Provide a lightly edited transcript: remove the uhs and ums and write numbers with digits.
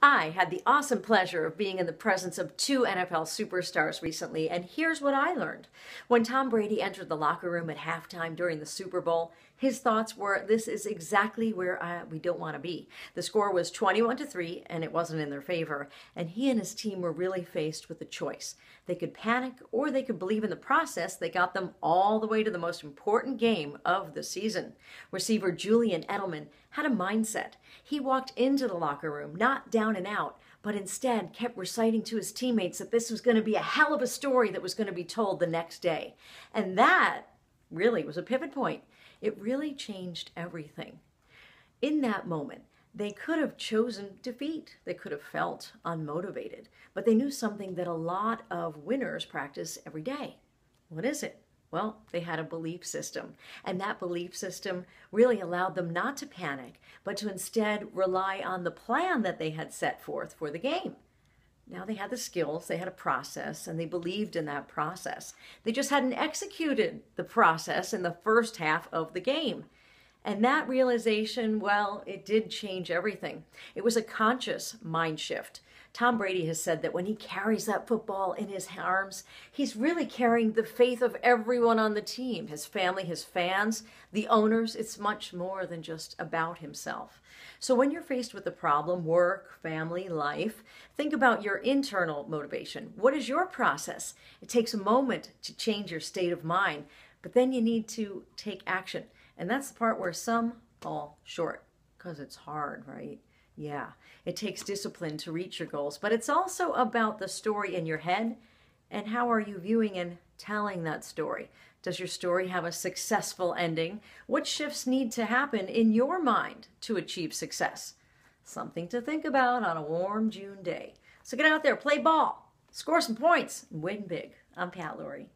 I had the awesome pleasure of being in the presence of two NFL superstars recently, and here's what I learned. When Tom Brady entered the locker room at halftime during the Super Bowl, his thoughts were, this is exactly where we don't want to be. The score was 21-3, and it wasn't in their favor, and he and his team were really faced with a choice. They could panic, or they could believe in the process that got them all the way to the most important game of the season. Receiver Julian Edelman had a mindset. He walked into the locker room, not down and out, but instead kept reciting to his teammates that this was going to be a hell of a story that was going to be told the next day. And that really was a pivot point. It really changed everything. In that moment, they could have chosen defeat. They could have felt unmotivated, but they knew something that a lot of winners practice every day. What is it? Well, they had a belief system, and that belief system really allowed them not to panic, but to instead rely on the plan that they had set forth for the game. Now they had the skills, they had a process, and they believed in that process. They just hadn't executed the process in the first half of the game. And that realization, well, it did change everything. It was a conscious mind shift. Tom Brady has said that when he carries that football in his arms, he's really carrying the faith of everyone on the team, his family, his fans, the owners. It's much more than just about himself. So when you're faced with a problem, work, family, life, think about your internal motivation. What is your process? It takes a moment to change your state of mind, but then you need to take action. And that's the part where some fall short, because it's hard, right? Yeah, it takes discipline to reach your goals, but it's also about the story in your head and how are you viewing and telling that story. Does your story have a successful ending? What shifts need to happen in your mind to achieve success? Something to think about on a warm June day. So get out there, play ball, score some points, and win big. I'm Pat Laurie.